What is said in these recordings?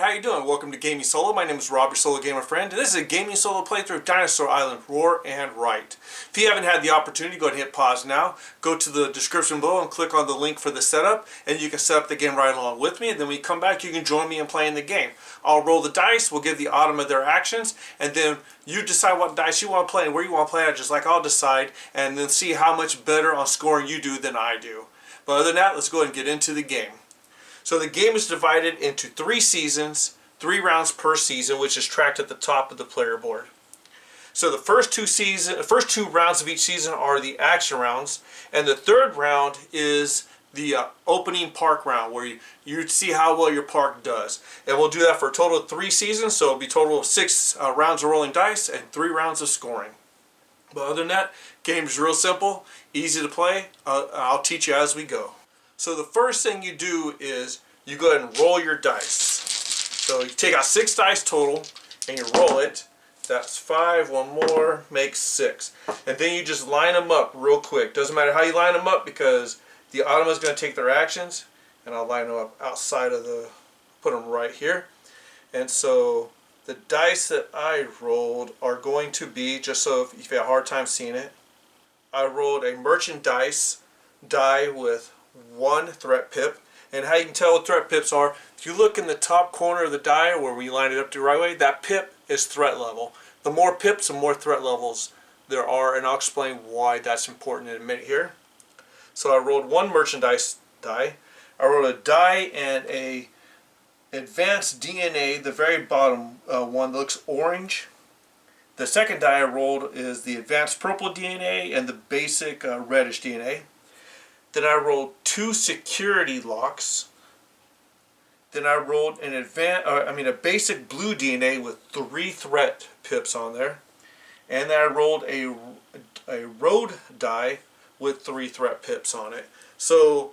how you doing? Welcome to Gaming Solo. My name is Rob, your solo gamer friend, and this is a Gaming Solo playthrough of Dinosaur Island, Rawr and Write. If you haven't had the opportunity, go ahead and hit pause now. Go to the description below and click on the link for the setup, and you can set up the game right along with me, and then when you come back, you can join me in playing the game. I'll roll the dice, we'll give the Automa their actions, and then you decide what dice you want to play and where you want to play it, just like I'll decide, and then see how much better on scoring you do than I do. But other than that, let's go ahead and get into the game. So the game is divided into 3 seasons, 3 rounds per season, which is tracked at the top of the player board. So the first two rounds of each season are the action rounds, and the third round is the opening park round, where you see how well your park does. And we'll do that for a total of 3 seasons, so it'll be a total of 6 rounds of rolling dice and 3 rounds of scoring. But other than that, game is real simple, easy to play. I'll teach you as we go. So the first thing you do is you go ahead and roll your dice. So you take out 6 dice total and you roll it. That's 5, one more, makes 6. And then you just line them up real quick. Doesn't matter how you line them up because the Automa is going to take their actions. And I'll line them up outside of put them right here. And so the dice that I rolled are going to be, just so if you have a hard time seeing it, I rolled a merchandise die with 1 threat pip. And how you can tell what threat pips are, if you look in the top corner of the die where we line it up the right way, that pip is threat level. The more pips, the more threat levels there are, and I'll explain why that's important in a minute here. So I rolled 1 merchandise die. I rolled a die and a advanced DNA, the very bottom one that looks orange. The second die I rolled is the advanced purple DNA and the basic reddish DNA. Then I rolled 2 security locks. Then I rolled a basic blue DNA with 3 threat pips on there. And then I rolled a road die with 3 threat pips on it. So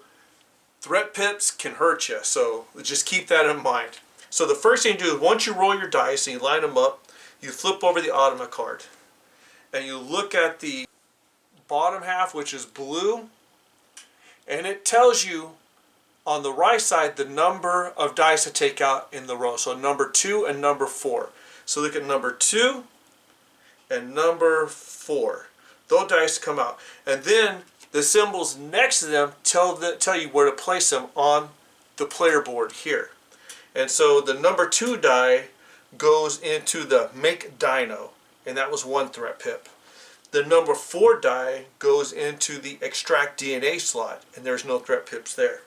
threat pips can hurt you, so just keep that in mind. So the first thing you do is once you roll your dice and you line them up, you flip over the Automa card. And you look at the bottom half, which is blue. And it tells you on the right side the number of dice to take out in the row. So number 2 and number 4. So look at number 2 and number 4. Those dice come out. And then the symbols next to them tell you where to place them on the player board here. And so the number 2 die goes into the Make Dino. And that was 1 threat pip. The number 4 die goes into the Extract DNA slot, and there's no threat pips there.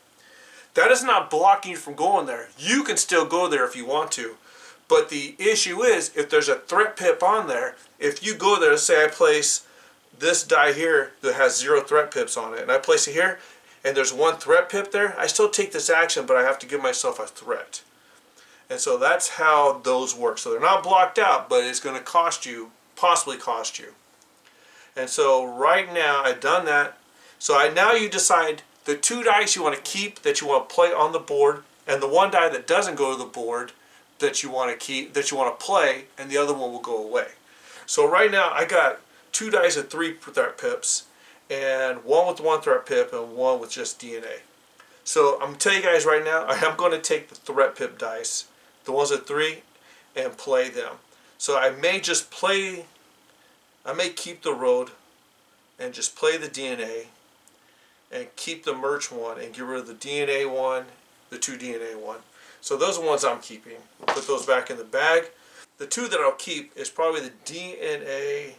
That is not blocking you from going there. You can still go there if you want to. But the issue is, if there's a threat pip on there, if you go there, say I place this die here that has 0 threat pips on it, and I place it here, and there's 1 threat pip there, I still take this action, but I have to give myself a threat. And so that's how those work. So they're not blocked out, but it's going to cost you, possibly cost you. And so right now I've done that. So now you decide the 2 dice you want to keep that you want to play on the board, and the 1 die that doesn't go to the board that you want to keep, that you want to play, and the other one will go away. So right now I got 2 dice with 3 threat pips, and 1 with 1 threat pip, and 1 with just DNA. So I'm going to tell you guys right now, I'm going to take the threat pip dice, the ones with 3, and play them. So I may keep the road and just play the DNA and keep the merch one and get rid of the DNA one, the 2 DNA one. So those are the ones I'm keeping. Put those back in the bag. The 2 that I'll keep is probably the DNA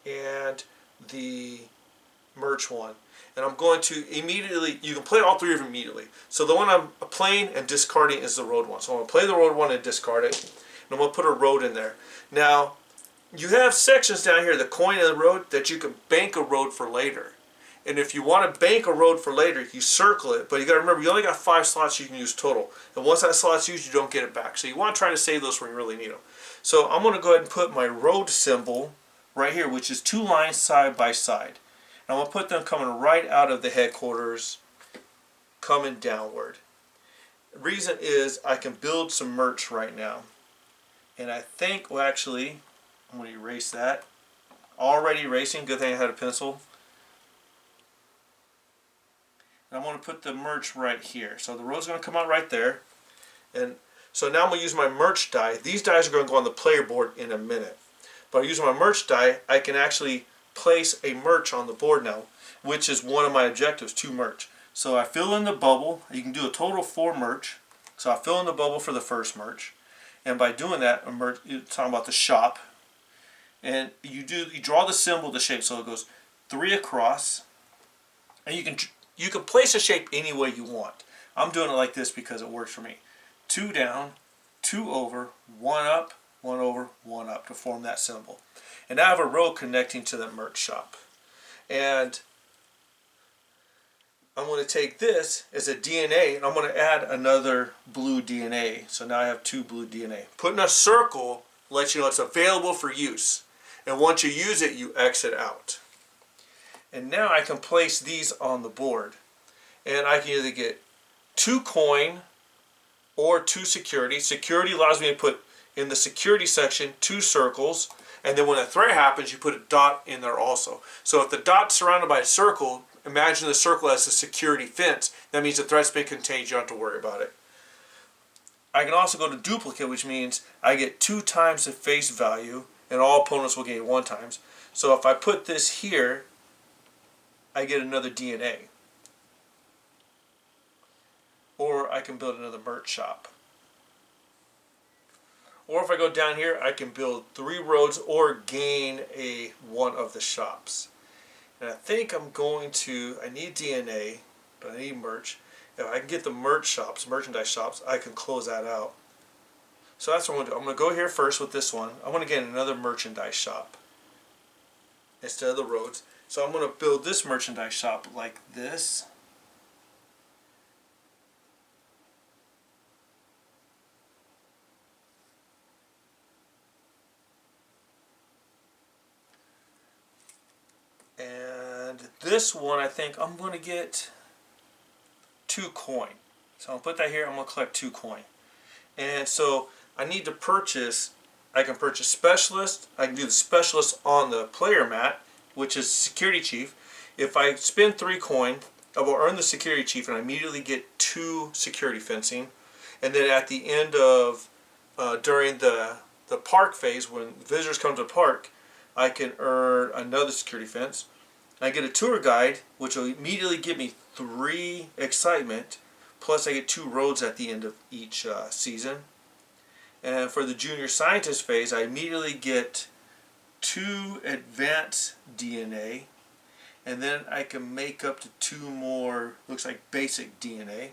and the merch one. And I'm going to immediately, you can play all 3 of them immediately. So the one I'm playing and discarding is the road one. So I'm going to play the road one and discard it. And I'm going to put a road in there. Now, you have sections down here, the coin and the road, that you can bank a road for later. And if you want to bank a road for later, you circle it. But you got to remember, you only got 5 slots you can use total. And once that slot's used, you don't get it back. So you want to try to save those when you really need them. So I'm going to go ahead and put my road symbol right here, which is 2 lines side by side. And I'm going to put them coming right out of the headquarters, coming downward. The reason is I can build some merch right now. And I think, well actually, I'm going to erase that. Already erasing, good thing I had a pencil. And I'm going to put the merch right here. So the road's going to come out right there. And So now I'm going to use my merge die. These dies are going to go on the player board in a minute. But using my merge die, I can actually place a merge on the board now, which is one of my objectives, to merge. So I fill in the bubble. You can do a total of 4 merge. So I fill in the bubble for the first merge. And by doing that, you're talking about the shop. And you draw the symbol, the shape, so it goes 3 across. And you can place a shape any way you want. I'm doing it like this because it works for me. 2 down, 2 over, 1 up, 1 over, 1 up to form that symbol. And I have a row connecting to the merch shop. And I'm going to take this as a DNA and I'm going to add another blue DNA. So now I have 2 blue DNA. Putting a circle lets you know it's available for use. And once you use it, you exit out. And now I can place these on the board. And I can either get 2 coin or 2 security. Security allows me to put in the security section 2 circles. And then when a threat happens, you put a dot in there also. So if the dot's surrounded by a circle, imagine the circle as a security fence. That means the threat's been contained. You don't have to worry about it. I can also go to duplicate, which means I get 2 times the face value, and all opponents will gain 1 times. So if I put this here, I get another DNA. Or I can build another merch shop. Or if I go down here, I can build 3 roads or gain one of the shops. And I think I'm going to, I need DNA, but I need merch. If I can get the merchandise shops, I can close that out. So that's what I'm going to do. I'm going to go here first with this one. I want to get another merchandise shop instead of the roads. So I'm going to build this merchandise shop like this. And this one, I think I'm going to get 2 coin. So I'll put that here. I'm going to collect 2 coin. And so I need to purchase, I can purchase specialist. I can do the specialist on the player mat, which is security chief. If I spend 3 coin, I will earn the security chief and I immediately get 2 security fencing. And then at the end of, during the park phase, when visitors come to the park, I can earn another security fence. I get a tour guide, which will immediately give me 3 excitement, plus I get 2 roads at the end of each season. And for the junior scientist phase, I immediately get 2 advanced DNA, and then I can make up to 2 more, looks like basic DNA.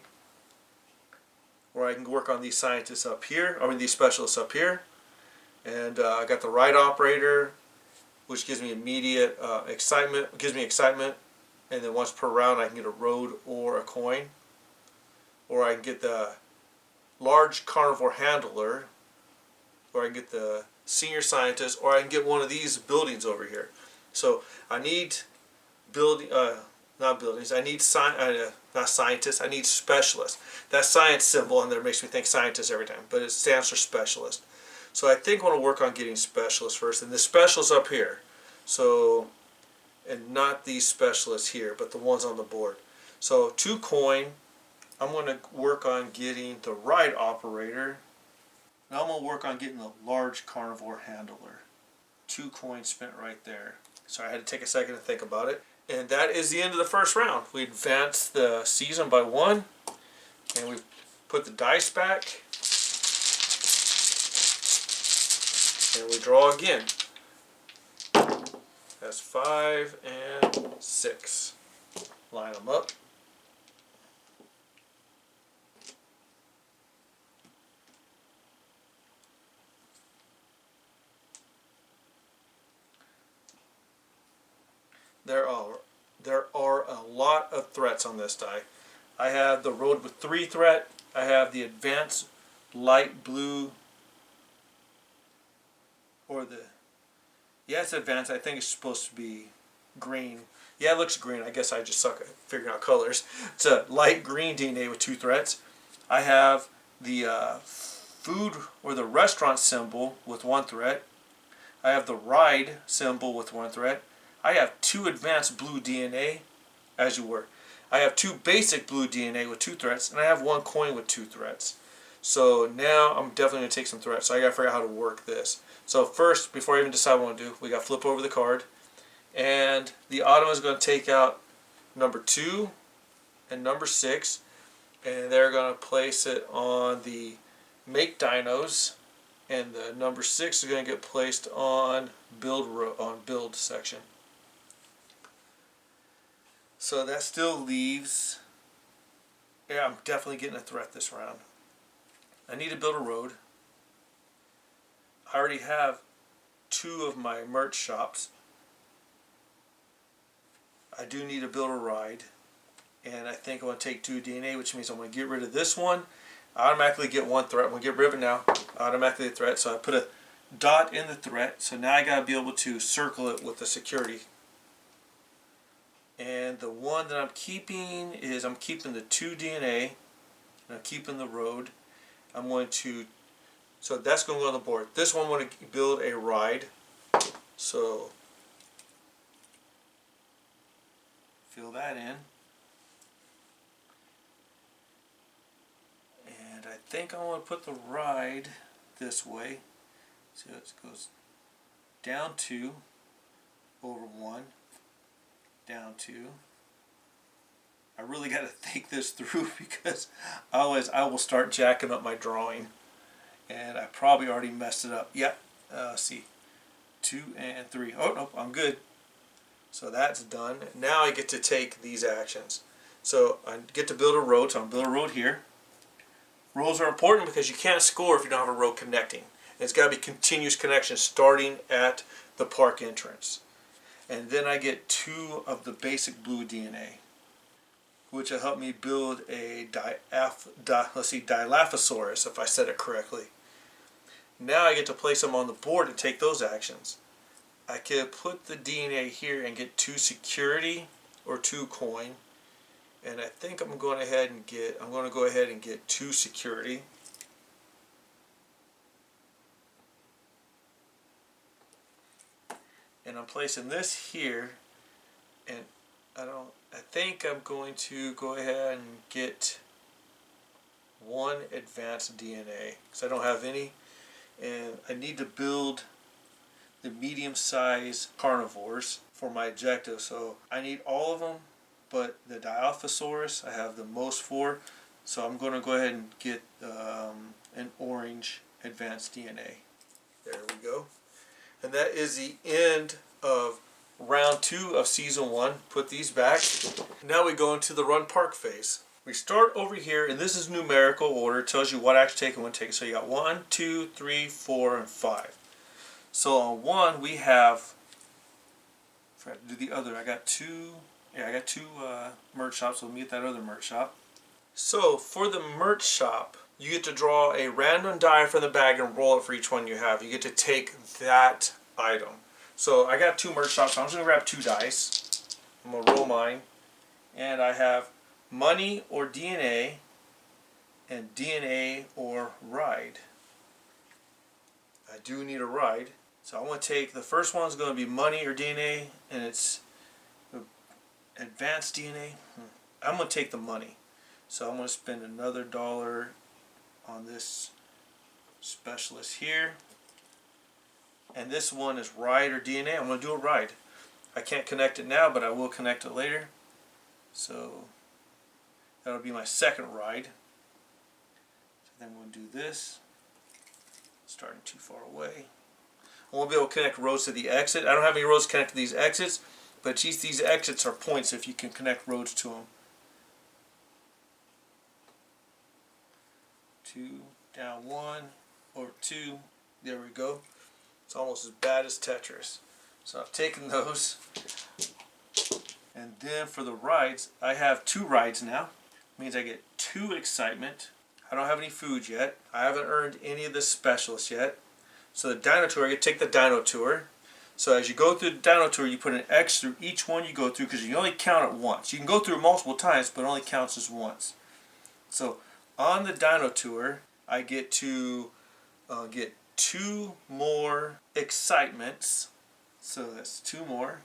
Or I can work on these scientists up here, these specialists up here. And I got the right operator, which gives me immediate excitement, and then once per round I can get a road or a coin. Or I can get the large carnivore handler, or I can get the senior scientist, or I can get one of these buildings over here. So I need not buildings, I need not scientists, I need specialists. That science symbol on there makes me think scientist every time, but it stands for specialist. So I think I want to work on getting specialists first, and the specialists up here. So, and not these specialists here, but the ones on the board. So 2 coin. I'm going to work on getting the right operator. Now I'm going to work on getting the large carnivore handler. 2 coins spent right there. So I had to take a second to think about it. And that is the end of the first round. We advanced the season by 1, and we put the dice back. And we draw again. That's 5 and 6. Line them up. There are a lot of threats on this die. I have the road with 3 threat. I have the advanced light blue, or it's advanced. I think it's supposed to be green. Yeah, it looks green. I guess I just suck at figuring out colors. It's a light green DNA with 2 threats. I have the food or the restaurant symbol with 1 threat. I have the ride symbol with 1 threat. I have 2 advanced blue DNA, as you were. I have 2 basic blue DNA with 2 threats, and I have 1 coin with 2 threats. So now I'm definitely going to take some threats. So I got to figure out how to work this. So first, before I even decide what I want to do, we got to flip over the card. And the Ottoman is going to take out number 2 and number 6. And they're going to place it on the Make Dinos. And the number 6 is going to get placed on build section. So that still leaves, yeah, I'm definitely getting a threat this round. I need to build a road. I already have 2 of my merch shops. I do need to build a ride. And I think I want to take 2 DNA, which means I'm going to get rid of this one. I automatically get 1 threat. I'm going to get rid of it now. Automatically a threat. So I put a dot in the threat. So now I got to be able to circle it with the security. And the one that I'm keeping is, I'm keeping the 2 DNA. And I'm keeping the road. I'm going to, so that's going to go on the board. This one I want to build a ride. So fill that in. And I think I want to put the ride this way. So it goes down 2, over 1, down 2. I really got to think this through because otherwise I will start jacking up my drawing. And I probably already messed it up. Yep. See. 2 and 3. Oh, no, I'm good. So that's done. Now I get to take these actions. So I get to build a road. So I'm going to build a road here. Roads are important because you can't score if you don't have a road connecting. And it's got to be continuous connection starting at the park entrance. And then I get 2 of the basic blue DNA, which will help me build a Dilophosaurus, if I said it correctly. Now I get to place them on the board and take those actions. I could put the DNA here and get 2 security or 2 coin. And I think I'm going to go ahead and get 2 security. And I'm placing this here, and I think I'm going to go ahead and get 1 advanced DNA because I don't have any, and I need to build the medium-sized carnivores for my objective. So I need all of them, but the Dilophosaurus I have the most for, so I'm going to go ahead and get an orange advanced DNA. There we go. And that is the end of round 2 of season 1. Put these back. Now we go into the run park phase. We start over here, and this is numerical order. It tells you what action to take and when to take it. So you got 1, 2, 3, 4, and 5. So on 1 we have, I forgot to do the other. I got 2 merch shops. So let me get that other merch shop. So for the merch shop, you get to draw a random die from the bag and roll it for each one you have. You get to take that item. So I got 2 merch shops. So I'm just going to grab 2 dice. I'm going to roll mine. And I have money or DNA and DNA or ride. I do need a ride. So I want to take, the first one is going to be money or DNA, and it's advanced DNA. I'm going to take the money. So I'm going to spend another $1 on this specialist here. And this one is ride or DNA. I'm going to do a ride. I can't connect it now, but I will connect it later. So that'll be my second ride. So then we'll do this. Starting too far away. I won't be able to connect roads to the exit. I don't have any roads connected to these exits, but geez, these exits are points if you can connect roads to them. 2, down 1, over 2. There we go. It's almost as bad as Tetris. So I've taken those. And then for the rides, I have 2 rides now. It means I get 2 excitement. I don't have any food yet. I haven't earned any of the specialists yet. So the Dino Tour, I get to take the Dino Tour. So as you go through the Dino Tour, you put an X through each one you go through because you only count it once. You can go through it multiple times, but it only counts as once. So on the Dino Tour, I get to get 2 more excitements. So that's 2 more.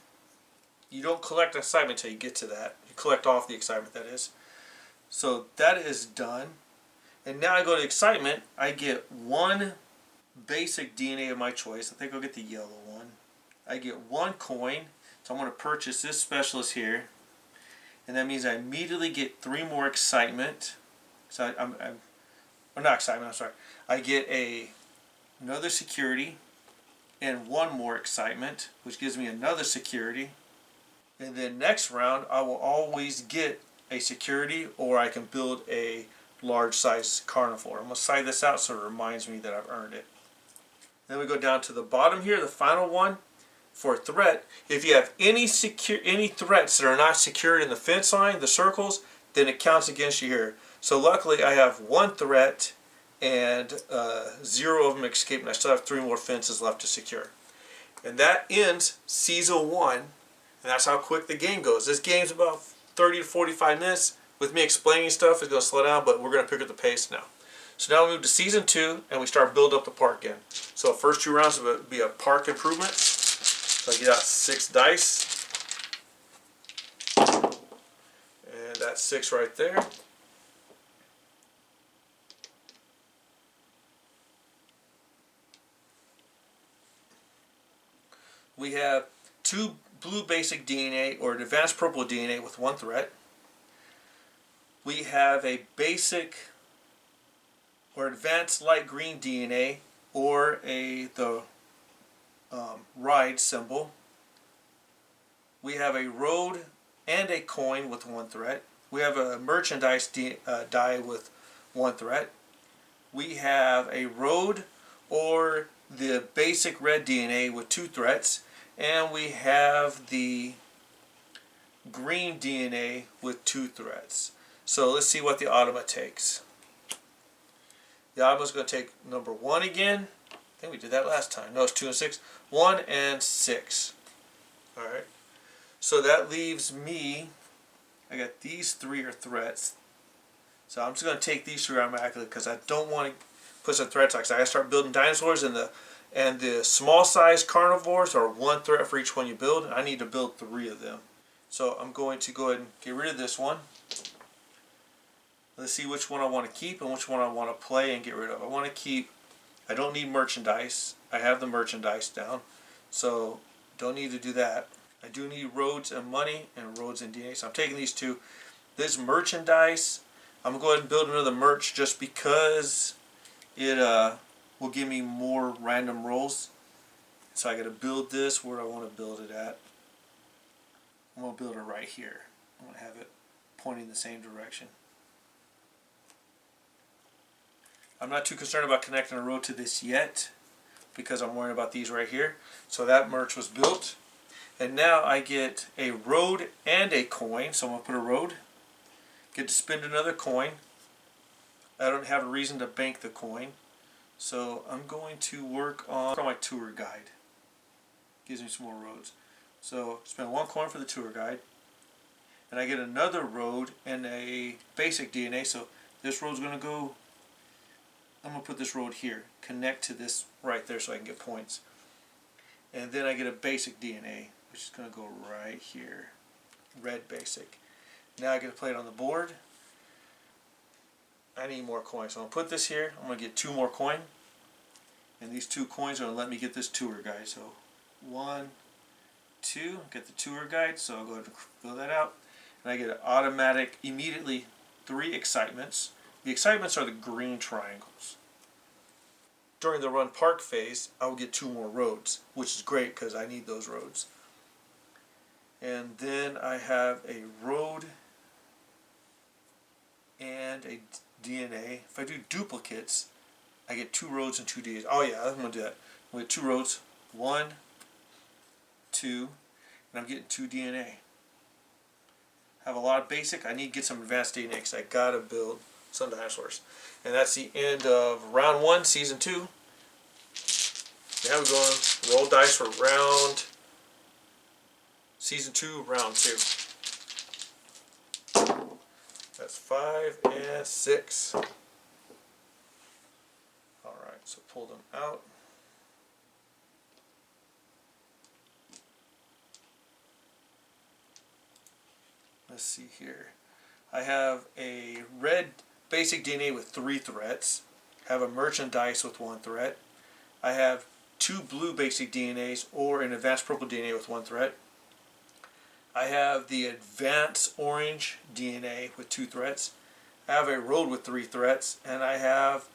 You don't collect excitement until you get to that. You collect off the excitement, that is. So that is done. And now I go to excitement. I get one basic DNA of my choice. I think I'll get the yellow one. I get one coin. So I'm going to purchase this specialist here. And that means I immediately get 3 more excitement. So or not excitement, I'm sorry. I get another security and 1 more excitement, which gives me another security. And then next round, I will always get a security, or I can build a large size carnivore. I'm going to side this out so it reminds me that I've earned it. Then we go down to the bottom here, the final one. For a threat, if you have any threats that are not secured in the fence line, the circles, then it counts against you here. So luckily I have 1 threat and 0 of them escaped, and I still have 3 more fences left to secure. And that ends Season 1, and that's how quick the game goes. This game's about 30 to 45 minutes. With me explaining stuff, it's going to slow down, but we're going to pick up the pace now. So now we move to Season 2, and we start building up the park again. So the first 2 rounds will be a park improvement. So I get out 6 dice, and that's 6 right there. We have 2 blue basic DNA or an advanced purple DNA with 1 threat. We have a basic or advanced light green DNA or the ride symbol. We have a road and a coin with 1 threat. We have a merchandise die with 1 threat. We have a road or the basic red DNA with 2 threats. And we have the green DNA with 2 threats. So let's see what the Automa takes. The Automa's going to take number 1 again. I think we did that last time. No, it's 2 and 6. 1 and 6. Alright. So that leaves me, I got these 3 are threats. So I'm just going to take these 3 automatically because I don't want to put some threats on. Because I got to start building dinosaurs, and the small size carnivores are 1 threat for each one you build. And I need to build 3 of them. So I'm going to go ahead and get rid of this one. Let's see which one I want to keep and which one I want to play and get rid of. I want to keep, I don't need merchandise. I have the merchandise down, so don't need to do that. I do need roads and money and roads and DNA, so I'm taking these 2. This merchandise, I'm going to go ahead and build another merch just because it will give me more random rolls. So I got to build this where I want to build it at. I'm going to build it right here. I'm going to have it pointing the same direction. I'm not too concerned about connecting a road to this yet because I'm worrying about these right here. So that merch was built. And now I get a road and a coin. So I'm going to put a road. Get to spend another coin. I don't have a reason to bank the coin. So I'm going to work on my tour guide. Gives me some more roads. So spend 1 coin for the tour guide. And I get another road and a basic DNA. So this road's going to go, I'm going to put this road here. Connect to this right there so I can get points. And then I get a basic DNA, which is going to go right here. Red basic. Now I get to play it on the board. I need more coins. So I'm going to put this here. I'm going to get 2 more coins. And these 2 coins are going to let me get this tour guide. So 1, 2, get the tour guide. So I'll go ahead and fill that out. And I get an automatic, immediately 3 excitements. The excitements are the green triangles. During the run park phase, I will get 2 more roads, which is great because I need those roads. And then I have a road and a DNA. If I do duplicates, I get 2 roads and 2 DNAs. Oh yeah, I'm going to do that. I'm going to get 2 roads. 1, 2, and I'm getting 2 DNA. I have a lot of basic. I need to get some advanced DNA because I got to build some dinosaurs. And that's the end of round 1, season 2. Now we're going to roll dice for season 2, round 2. That's 5 and 6. Alright, so pull them out. Let's see here. I have a red basic DNA with 3 threats. I have a merchant dice with 1 threat. I have 2 blue basic DNAs or an advanced purple DNA with 1 threat. I have the advanced orange DNA with 2 threats. I have a road with 3 threats, and I have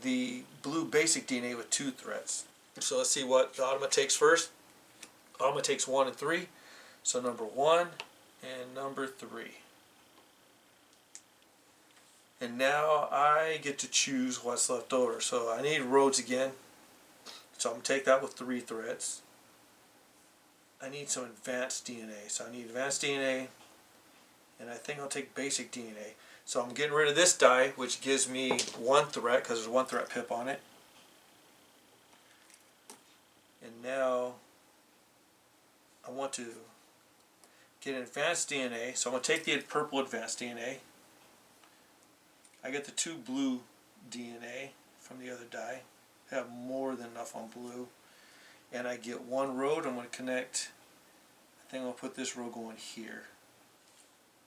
the blue basic DNA with 2 threats. So let's see what the Automa takes first. Automa takes 1 and 3. So number 1 and number 3. And now I get to choose what's left over. So I need roads again. So I'm going to take that with 3 threats. I need some advanced DNA. So I need advanced DNA, and I think I'll take basic DNA. So I'm getting rid of this die, which gives me 1 threat because there's 1 threat pip on it. And now I want to get an advanced DNA. So I'm going to take the purple advanced DNA. I get the 2 blue DNA from the other die. I have more than enough on blue. And I get 1 road. I'm going to connect. I think I'll put this row going here.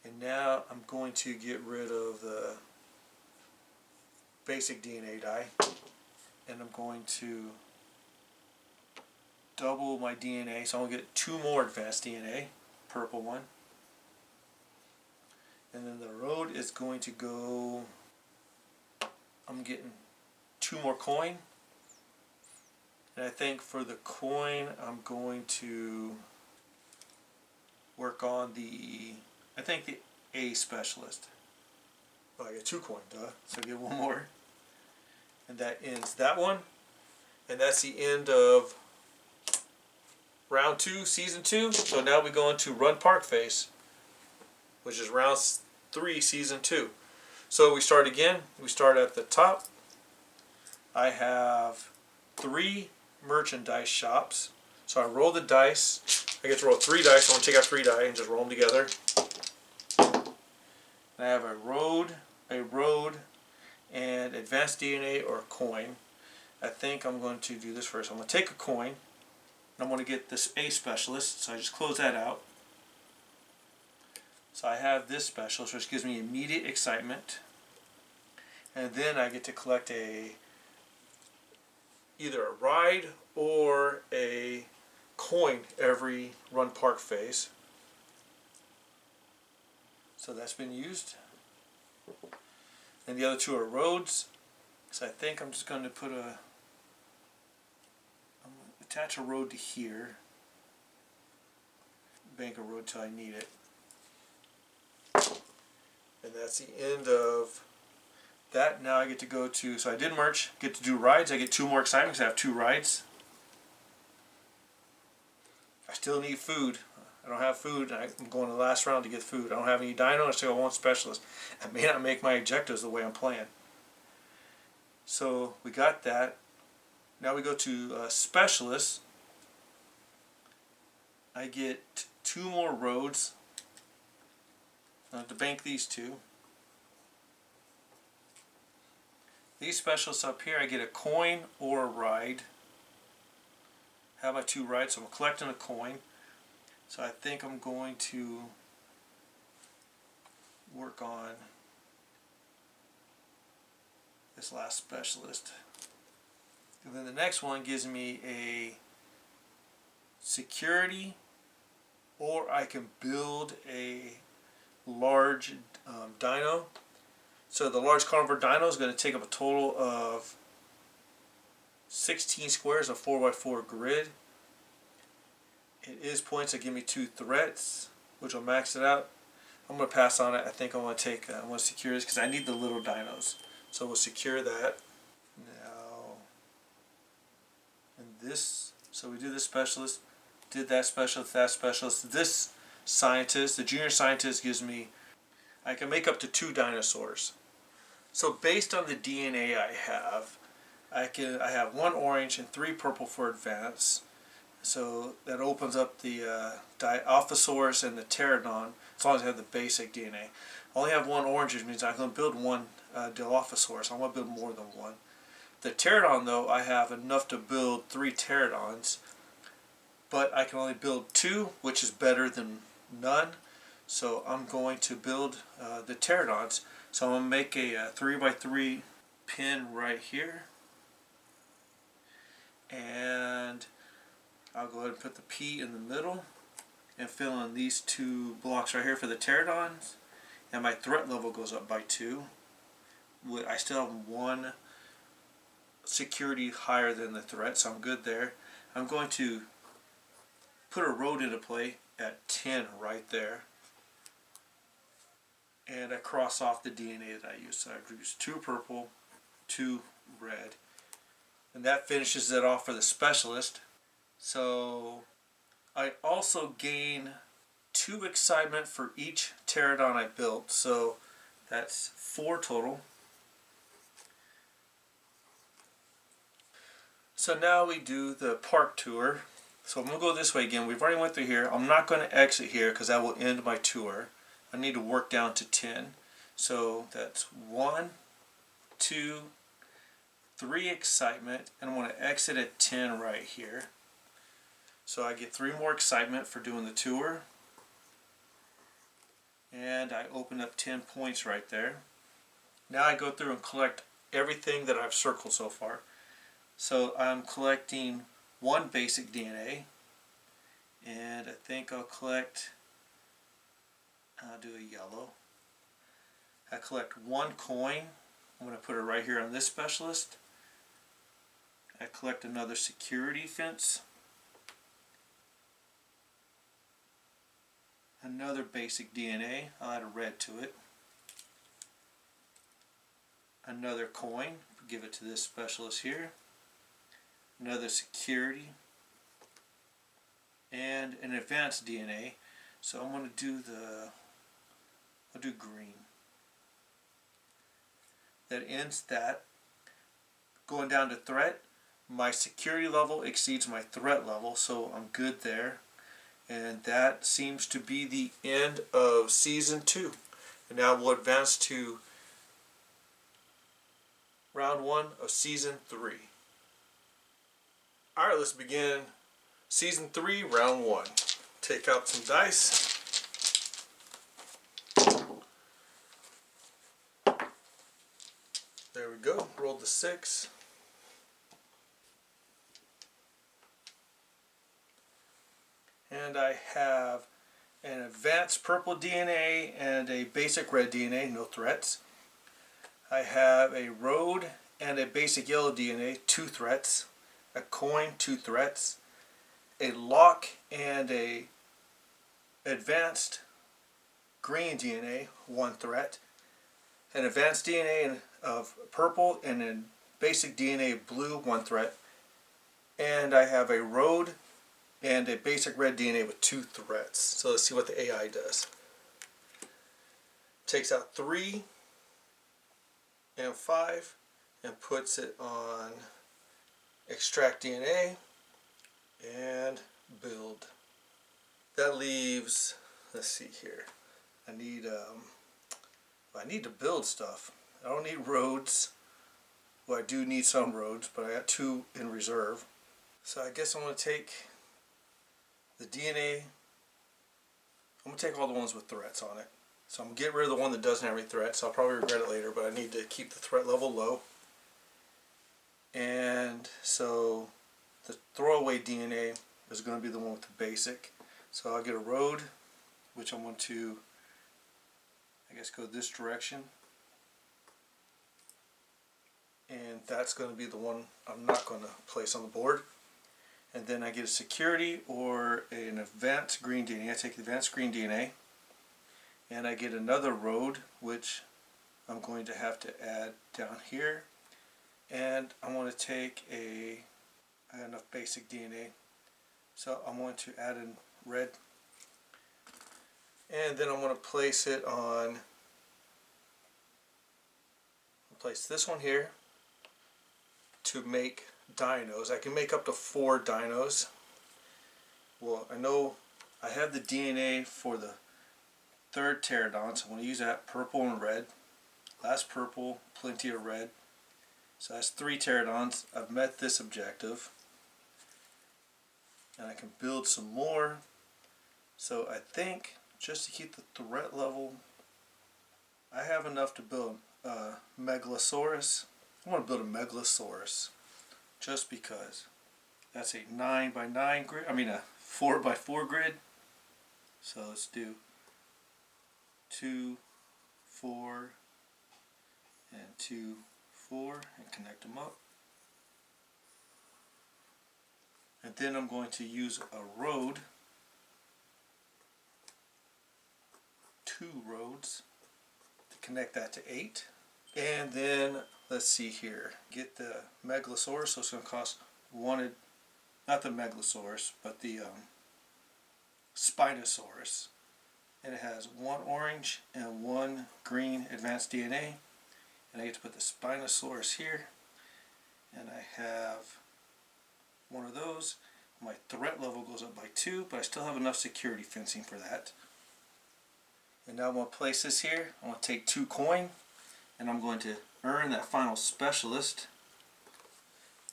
And now I'm going to get rid of the basic DNA die. And I'm going to double my DNA. So I'm going to get 2 more advanced DNA. Purple one. And then the road is going to go... I'm getting 2 more coin. And I think for the coin, I'm going to work on the, I think the A specialist. Oh, I get 2 coin, duh. So I get 1 more. And that ends that one. And that's the end of round 2, season 2. So now we go into Run Park phase, which is round 3, season 2. So we start again. We start at the top. I have 3 merchandise shops. So I roll the dice. I get to roll 3 dice. So I'm going to take out 3 die and just roll them together. And I have a road, and advanced DNA or a coin. I think I'm going to do this first. I'm going to take a coin. And I'm going to get this A specialist. So I just close that out. So I have this specialist, which gives me immediate excitement. And then I get to collect either a ride or a coin every Run Park phase. So that's been used. And the other 2 are roads. So I think I'm just going to I'm going to attach a road to here. Bank a road till I need it. And that's the end of that. Now I get to go to, so I did merch, get to do rides. I get 2 more excitement because I have 2 rides. I still need food. I don't have food. I'm going to the last round to get food. I don't have any dino. I still have 1 specialist. I may not make my objectives the way I'm playing. So we got that. Now we go to specialists. I get 2 more roads. I have to bank these 2. These specialists up here, I get a coin or a ride. I have my 2 rides, so I'm collecting a coin. So I think I'm going to work on this last specialist. And then the next one gives me a security, or I can build a large dino. So the large carnivore dino is going to take up a total of 16 squares, a 4x4 grid. It is points that give me 2 threats, which will max it out. I'm going to pass on it. I think I want to take, I want to secure this because I need the little dinos. So we'll secure that. Now, and this, so we do this specialist, did that specialist, that specialist. This scientist, the junior scientist, gives me, I can make up to 2 dinosaurs. So based on the DNA I have, I have 1 orange and 3 purple for advance. So that opens up the Dilophosaurus and the Pterodon, as long as I have the basic DNA. I only have 1 orange, which means I'm going to build 1 Dilophosaurus. I want to build more than 1. The Pterodon, though, I have enough to build 3 Pterodons, but I can only build 2, which is better than none. So I'm going to build the Pterodons. So I'm going to make a 3x3 pin right here, and I'll go ahead and put the P in the middle and fill in these two blocks right here for the pterodons, and my threat level goes up by 2. I still have 1 security higher than the threat, so I'm good there. I'm going to put a road into play at 10 right there, and I cross off the DNA that I used. So I've used 2 purple, 2 red, and that finishes it off for the specialist. So I also gain 2 excitement for each pterodon I built, so that's 4 total. So now we do the park tour. So I'm going to go this way again. We've already went through here. I'm not going to exit here because that will end my tour. I need to work down to 10. So that's 1, 2, 3 excitement, and I want to exit at 10 right here. So I get 3 more excitement for doing the tour. And I open up 10 points right there. Now I go through and collect everything that I've circled so far. So I'm collecting 1 basic DNA, and I think I'll do a yellow. I collect 1 coin. I'm going to put it right here on this specialist. I collect another security fence, another basic DNA. I'll add a red to it. Another coin, give it to this specialist here. Another security, and an advanced DNA. So I'm going to do I'll do green. That ends that. Going down to threat, my security level exceeds my threat level, so I'm good there. And that seems to be the end of Season 2. And now we'll advance to Round 1 of Season 3. Alright, let's begin Season 3, Round 1. Take out some dice. There we go. Roll the 6. And I have an advanced purple DNA and a basic red DNA, no threats. I have a road and a basic yellow DNA, 2 threats. A coin, 2 threats. A lock and a advanced green DNA, 1 threat. An advanced DNA of purple and a basic DNA of blue, 1 threat. And I have a road and a basic red DNA with 2 threats. So let's see what the AI does. Takes out 3 and 5 and puts it on extract DNA and build. That leaves, let's see here, I need to build stuff. I don't need roads. Well, I do need some roads, but I got 2 in reserve. So I guess I'm going to take the DNA. I'm going to take all the ones with threats on it. So I'm going to get rid of the one that doesn't have any threats. I'll probably regret it later, but I need to keep the threat level low. And so the throwaway DNA is going to be the one with the basic. So I'll get a road, which I'm going to, I guess, go this direction. And that's going to be the one I'm not going to place on the board. And then I get a security or an advanced green DNA. I take the advanced green DNA. And I get another road, which I'm going to have to add down here. And I want to take I got enough basic DNA. So I'm going to add in red. And then I'm going to place it on, I'll place this one here to make dinos. I can make up to 4 dinos. Well, I know I have the DNA for the 3rd pterodon, so I'm going to use that purple and red. Last purple, plenty of red. So that's 3 pterodons. I've met this objective. And I can build some more. So I think, just to keep the threat level, I have enough to build a Megalosaurus. I want to build a Megalosaurus just because. That's a 9x9 grid. I mean a 4x4 grid. So let's do 2, 4, and 2, 4, and connect them up. And then I'm going to use a road, 2 roads, to connect that to 8. And then let's see here, get the Megalosaurus. So it's going to cost one, not the Megalosaurus, but the Spinosaurus. And it has 1 orange and 1 green advanced DNA. And I get to put the Spinosaurus here. And I have one of those. My threat level goes up by 2, but I still have enough security fencing for that. And now I'm going to place this here. I'm going to take 2 coin, and I'm going to earn that final specialist.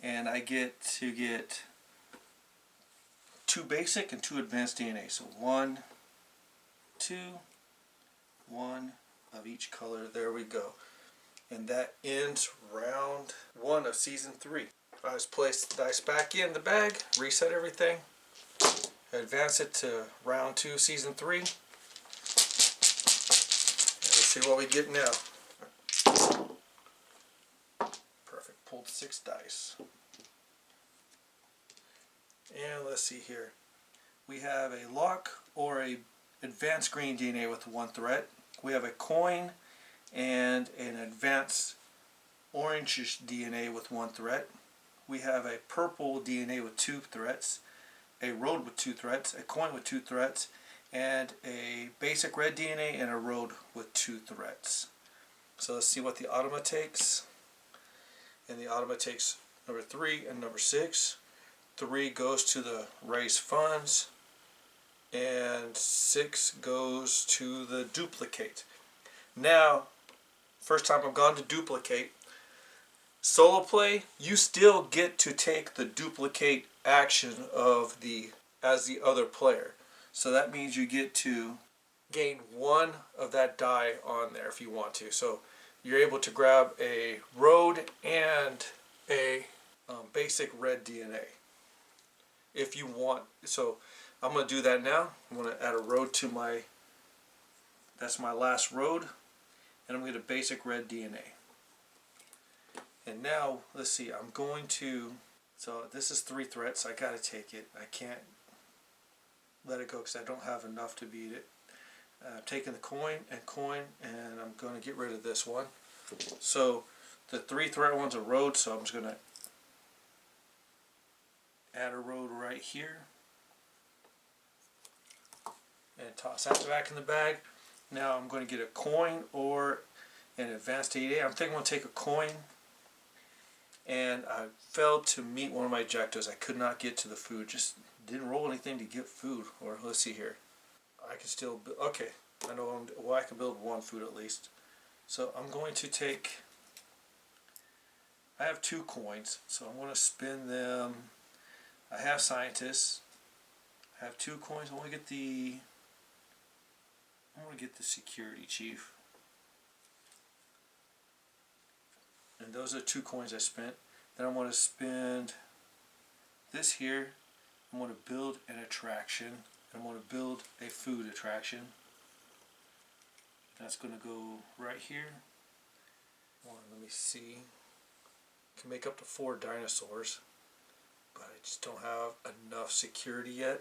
And I get to get 2 basic and 2 advanced DNA. So 1, 2, 1 of each color. There we go. And that ends round 1 of season 3. I just place the dice back in the bag, reset everything, advance it to round 2, season 3. And let's see what we get now. Perfect. Pulled 6 dice. And let's see here. We have a lock or a advanced green DNA with 1 threat. We have a coin and an advanced orangish DNA with 1 threat. We have a purple DNA with 2 threats, a road with 2 threats, a coin with 2 threats, and a basic red DNA and a road with 2 threats. So let's see what the Automa takes. And the Automa takes number 3 and number 6. 3 goes to the raise funds, and 6 goes to the duplicate. Now, first time I've gone to duplicate. Solo play, you still get to take the duplicate action of as the other player. So that means you get to gain 1 of that die on there if you want to. So you're able to grab a road and a basic red DNA if you want. So I'm going to do that now. I'm going to add a road to that's my last road, and I'm going to get a basic red DNA. And now, let's see, I'm going to, so this is 3 threats, I gotta take it. I can't let it go because I don't have enough to beat it. I'm taking the coin, and I'm going to get rid of this one. So, the 3 threat one's a road, so I'm just going to add a road right here. And toss that back in the bag. Now I'm going to get a coin or an advanced DNA. I'm thinking I'm going to take a coin. And I failed to meet one of my objectives. I could not get to the food. Just didn't roll anything to get food. Or let's see here. I can still build. Okay, I know. Well, I can build 1 food at least. So I'm going to take. I have 2 coins, so I'm going to spend them. I have scientists. I have 2 coins. I want to get the. I want to get the security chief. And those are 2 coins I spent. Then I want to spend this here. I want to build an attraction. I want to build a food attraction. That's going to go right here. Let me see. I can make up to 4 dinosaurs, but I just don't have enough security yet.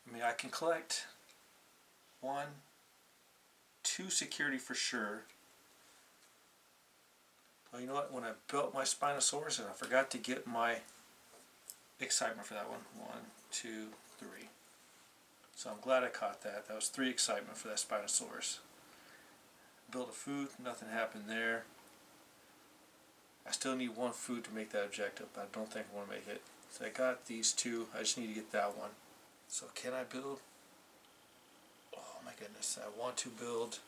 I mean, I can collect 1, 2 security for sure. Well, you know what? When I built my Spinosaurus, and I forgot to get my excitement for that one. 1, 2, 3. So I'm glad I caught that. That was 3 excitement for that Spinosaurus. Built a food, nothing happened there. I still need 1 food to make that objective, but I don't think I want to make it. So I got these 2. I just need to get that one. So can I build? Oh my goodness, I want to build,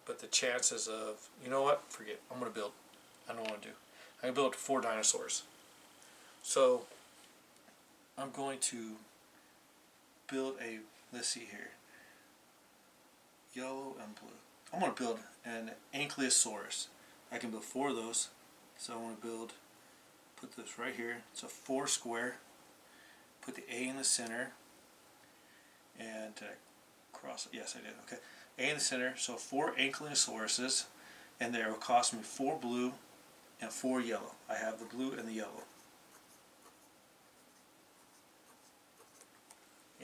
but the chances of, you know what? Forget. I'm going to build. I don't want to do. I can build up to 4 dinosaurs. So I'm going to build a, let's see here, yellow and blue. I'm going to build an Ankylosaurus. I can build 4 of those. So I want to put this right here. It's a 4 square. Put the A in the center. And cross it. Yes, I did. Okay. A in the center. So 4 Ankylosauruses. And they will cost me 4 blue and 4 yellow. I have the blue and the yellow.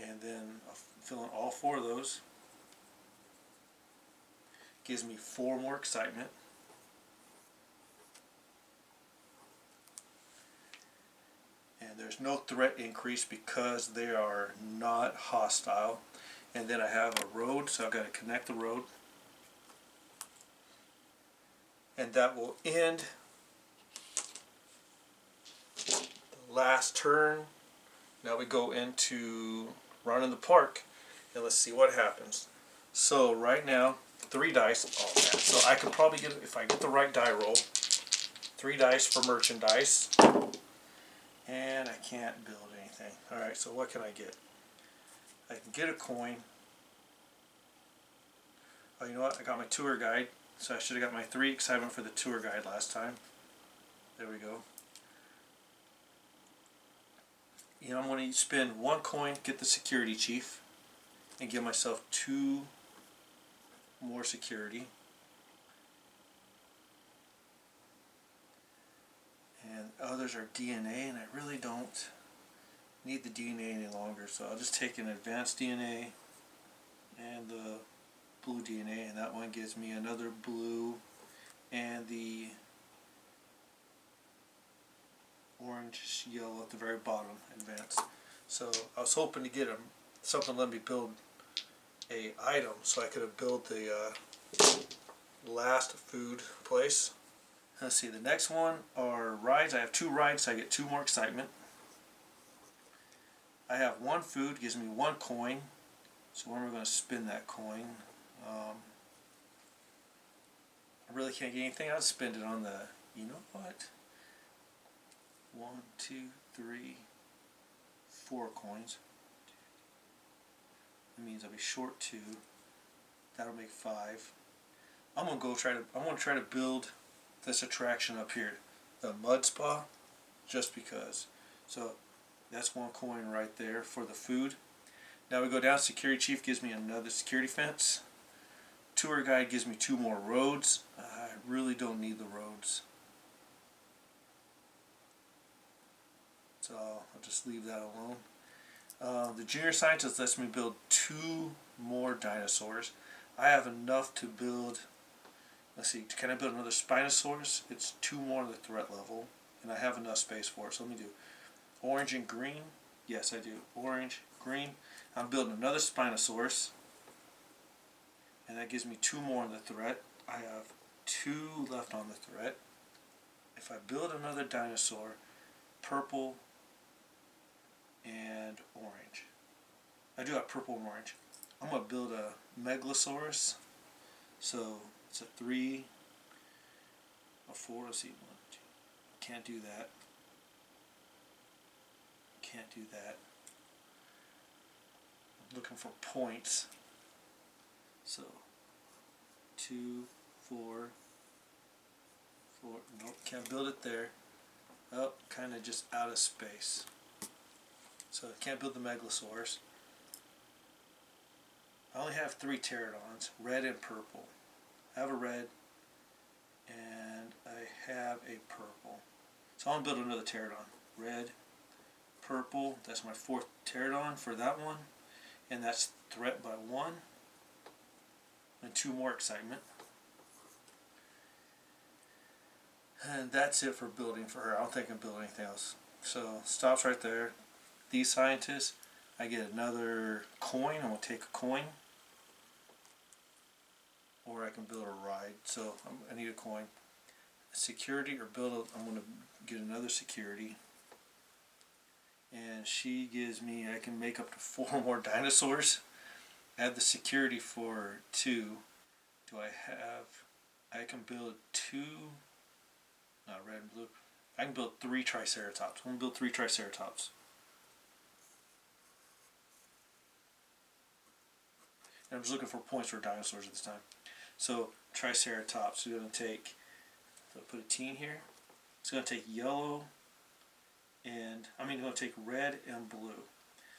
And then I'll fill in all 4 of those. Gives me 4 more excitement. And there's no threat increase because they are not hostile. And then I have a road, so I've got to connect the road. And that will end the last turn. Now we go into Run in the Park, and let's see what happens. So right now, 3 dice. Oh man! So I can probably get, if I get the right die roll, 3 dice for merchandise, and I can't build anything. All right. So what can I get? I can get a coin. Oh, you know what? I got my tour guide. So I should have got my 3 excitement for the tour guide last time. There we go. You know, I'm going to spend 1 coin, get the security chief, and give myself 2 more security. And others are DNA, and I really don't need the DNA any longer. So I'll just take an advanced DNA and the blue DNA, and that one gives me another blue and the orange yellow at the very bottom, advanced. So I was hoping to get something to let me build a item so I could have built the last food place. Let's see, the next one are rides. I have 2 rides, so I get 2 more excitement. I have 1 food, gives me 1 coin. So where am I going to spin that coin? I really can't get anything. I'll spend it on the, you know what? 1, 2, 3, 4 coins. That means I'll be short 2. That'll make 5. I'm gonna try to build this attraction up here, the mud spa, just because. So that's 1 coin right there for the food. Now we go down. Security chief gives me another security fence. Tour guide gives me 2 more roads. I really don't need the roads, so I'll just leave that alone. The junior scientist lets me build 2 more dinosaurs. I have enough to build, let's see, can I build another Spinosaurus? It's 2 more on the threat level, and I have enough space for it. So let me do orange and green. Yes, I do. Orange, green. I'm building another Spinosaurus, and that gives me 2 more on the threat. I have 2 left on the threat. If I build another dinosaur, purple and orange. I do have purple and orange. I'm going to build a Megalosaurus. So it's a 3, a 4, let's see, 1, 2. Can't do that. Can't do that. I'm looking for points. So 2, 4, 4. Nope, can't build it there. Oh, kind of just out of space. So I can't build the Megalosaurus. I only have 3 pterodons, red and purple. I have a red, and I have a purple. So I'm going to build another pterodon. Red, purple, that's my 4th pterodon for that one. And that's threat by 1. And 2 more excitement. And that's it for building for her. I don't think I can build anything else. So stops right there. These scientists, I get another coin. I'm going to take a coin. Or I can build a ride. So I need a coin. Security or I'm going to get another security. And she gives me, I can make up to 4 more dinosaurs. Add the security for 2. Do I have, I can build 2, not red and blue. I can build 3 Triceratops. I'm going to build 3 Triceratops. And I'm just looking for points for dinosaurs at this time. So Triceratops, we're going to take, so I'll put a T in here. It's going to take yellow and, going to take red and blue.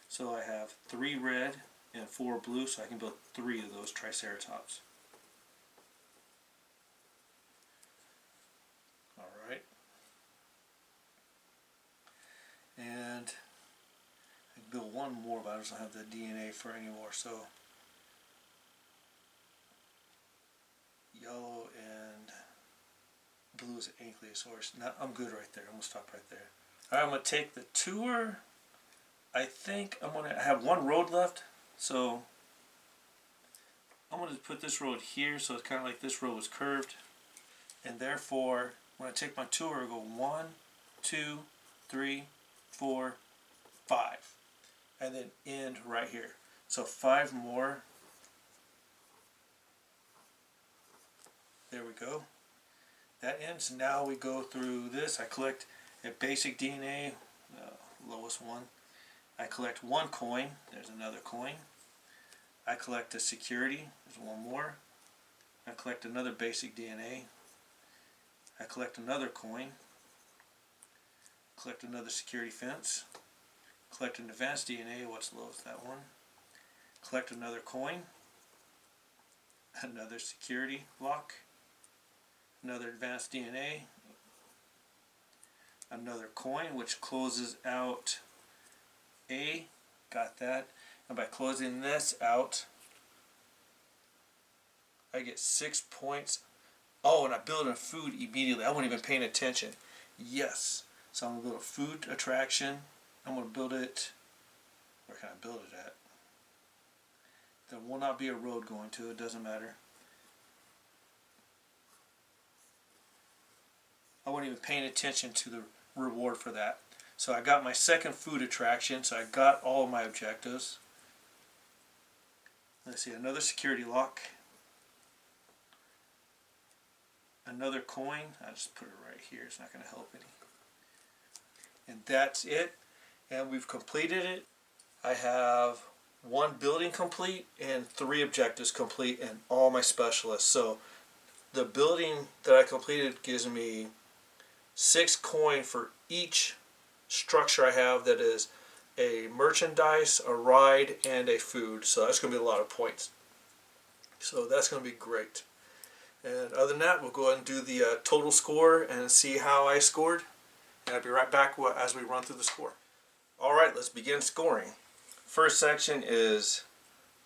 So I have 3 red and 4 blue, so I can build 3 of those Triceratops. Alright. And I can build one more, but I just don't have the DNA for anymore, so yellow and blue is Ankylosaurus. Now, I'm good right there. I'm going to stop right there. Alright, I'm going to take the tour. I think I'm going to have one road left, so I'm going to put this road here so it's kind of like this road was curved. And therefore, when I take my tour, I go 1, 2, 3, 4, 5. And then end right here. So 5 more. There we go. That ends. Now we go through this. I collect a basic DNA, lowest one. I collect 1 coin. There's another coin. I collect a security. There's 1 more. I collect another basic DNA. I collect another coin. Collect another security fence. Collect an advanced DNA. What's lowest? That one. Collect another coin. Another security lock. Another advanced DNA. Another coin, which closes out A. Got that. And by closing this out, I get 6 points. Oh, and I build a food immediately. I wasn't even paying attention. Yes. So I'm going to build a food attraction. I'm going to build it. Where can I build it at? There will not be a road going to it. Doesn't matter. I wasn't even paying attention to the reward for that. So I got my second food attraction. So I got all of my objectives. Let's see. Another security lock. Another coin. I'll just put it right here. It's not going to help any. And that's it. And we've completed it. I have 1 building complete and 3 objectives complete and all my specialists. So the building that I completed gives me 6 coin for each structure I have that is a merchandise, a ride, and a food. So that's going to be a lot of points. So that's going to be great. And other than that, we'll go ahead and do the total score and see how I scored. And I'll be right back as we run through the score. Alright, let's begin scoring. First section is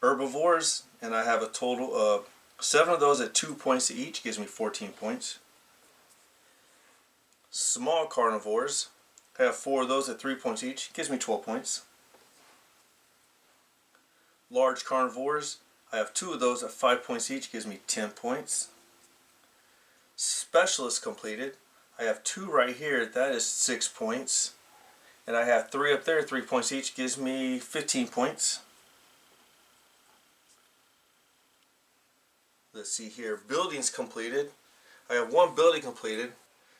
herbivores, and I have a total of 7 of those at 2 points each, gives me 14 points. Small carnivores, I have 4 of those at 3 points each, gives me 12 points. Large carnivores, I have 2 of those at 5 points each, gives me 10 points. Specialists completed, I have 2 right here, that is 6 points. And I have 3 up there, 3 points each, gives me 15 points. Let's see here, buildings completed. I have 1 building completed.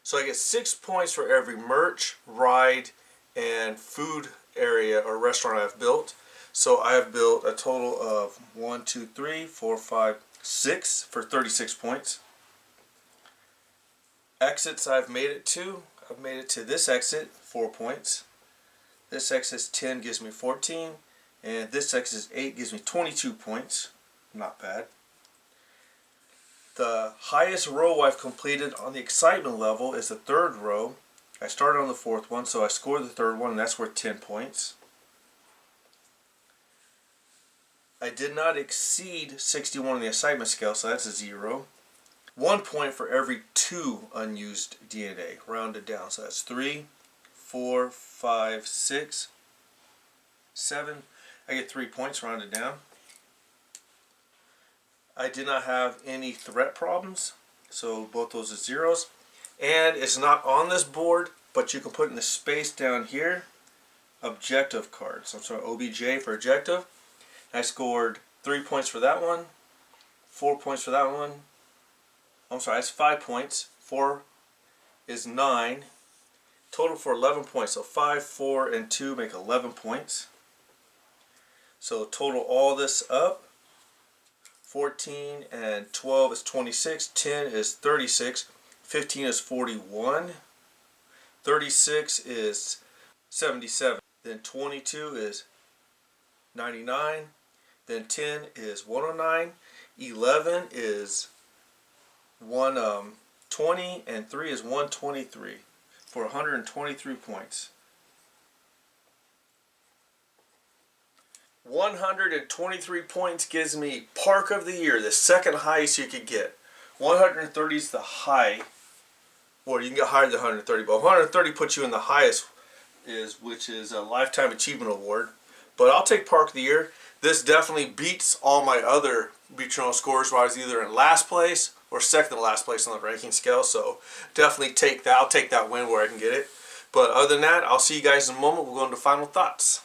So I get 6 points for every merch, ride, and food area or restaurant I've built. So I have built a total of 1, 2, 3, 4, 5, 6 for 36 points. Exits I've made it to. I've made it to this exit, 4 points. This exit 10 gives me 14. And this exit 8 gives me 22 points. Not bad. The highest row I've completed on the excitement level is the 3rd row. I started on the 4th one, so I scored the 3rd one, and that's worth 10 points. I did not exceed 61 on the excitement scale, so that's a 0. 1 point for every 2 unused DNA, rounded down. So that's 3, 4, 5, 6, 7. I get 3 points rounded down. I did not have any threat problems, so both those are zeros. And it's not on this board, but you can put in the space down here, objective cards. I'm sorry, OBJ for objective. I scored 3 points for that one, 4 points for that one. I'm sorry, that's 5 points. 4 is 9. Total for 11 points. So 5, 4, and 2 make 11 points. So total all this up 14 and 12 is 26, 10 is 36, 15 is 41, 36 is 77, then 22 is 99, then 10 is 109, 11 is 120, and 3 is 123 for 123 points. 123 points gives me Park of the Year, the second highest you could get. 130 is the high, or you can get higher than 130, but 130 puts you in the highest, which is a Lifetime Achievement Award. But I'll take Park of the Year. This definitely beats all my other Beat Your Own scores where I was either in last place or second to last place on the ranking scale. So definitely take that. I'll take that win where I can get it. But other than that, I'll see you guys in a moment. We'll go into final thoughts.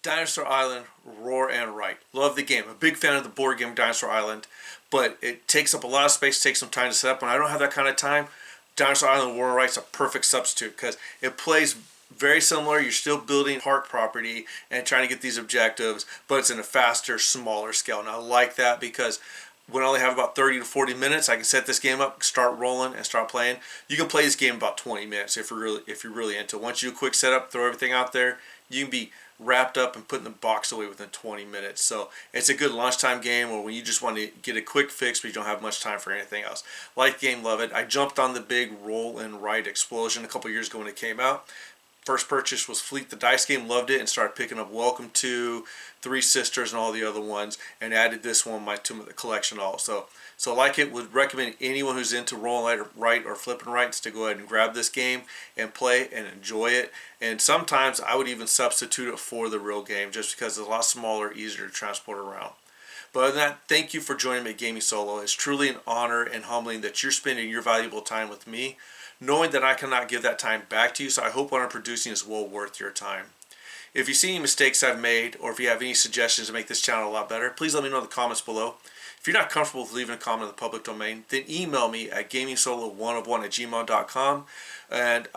Dinosaur Island, Rawr and Write. Love the game. I'm a big fan of the board game Dinosaur Island, but it takes up a lot of space, takes some time to set up. When I don't have that kind of time, Dinosaur Island, Rawr and Write's a perfect substitute because it plays very similar. You're still building park property and trying to get these objectives, but it's in a faster, smaller scale. And I like that because when I only have about 30 to 40 minutes, I can set this game up, start rolling, and start playing. You can play this game in about 20 minutes if you're really into it. Once you do a quick setup, throw everything out there, you can be wrapped up and put in the box away within 20 minutes. So it's a good lunchtime game or when you just want to get a quick fix but you don't have much time for anything else. Like the game, love it. I jumped on the big roll and write explosion a couple years ago when it came out. First purchase was Fleet the Dice game, loved it, and started picking up Welcome to, Three Sisters, and all the other ones, and added this one to the collection also. So like it, would recommend anyone who's into roll and write or flip and writes to go ahead and grab this game and play and enjoy it. And sometimes I would even substitute it for the real game just because it's a lot smaller, easier to transport around. But other than that, thank you for joining me at Gaming Solo. It's truly an honor and humbling that you're spending your valuable time with me, knowing that I cannot give that time back to you, so I hope what I'm producing is well worth your time. If you see any mistakes I've made, or if you have any suggestions to make this channel a lot better, please let me know in the comments below. If you're not comfortable with leaving a comment in the public domain, then email me at gamingsolo1of1@gmail.com. And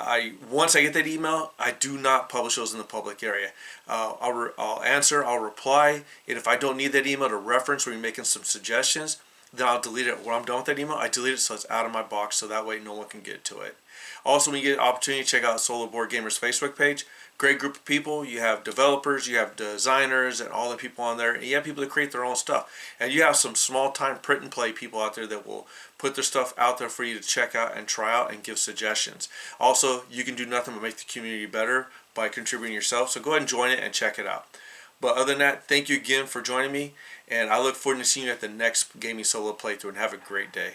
once I get that email, I do not publish those in the public area. I'll answer, I'll reply, and if I don't need that email to reference when you're making some suggestions, then I'll delete it. When I'm done with that email, I delete it so it's out of my box so that way no one can get to it. Also, when you get an opportunity, check out Solo Board Gamers Facebook page. Great group of people. You have developers, you have designers, and all the people on there. And you have people that create their own stuff. And you have some small-time print-and-play people out there that will put their stuff out there for you to check out and try out and give suggestions. Also, you can do nothing but make the community better by contributing yourself. So go ahead and join it and check it out. But other than that, thank you again for joining me. And I look forward to seeing you at the next Gaming Solo playthrough. And have a great day.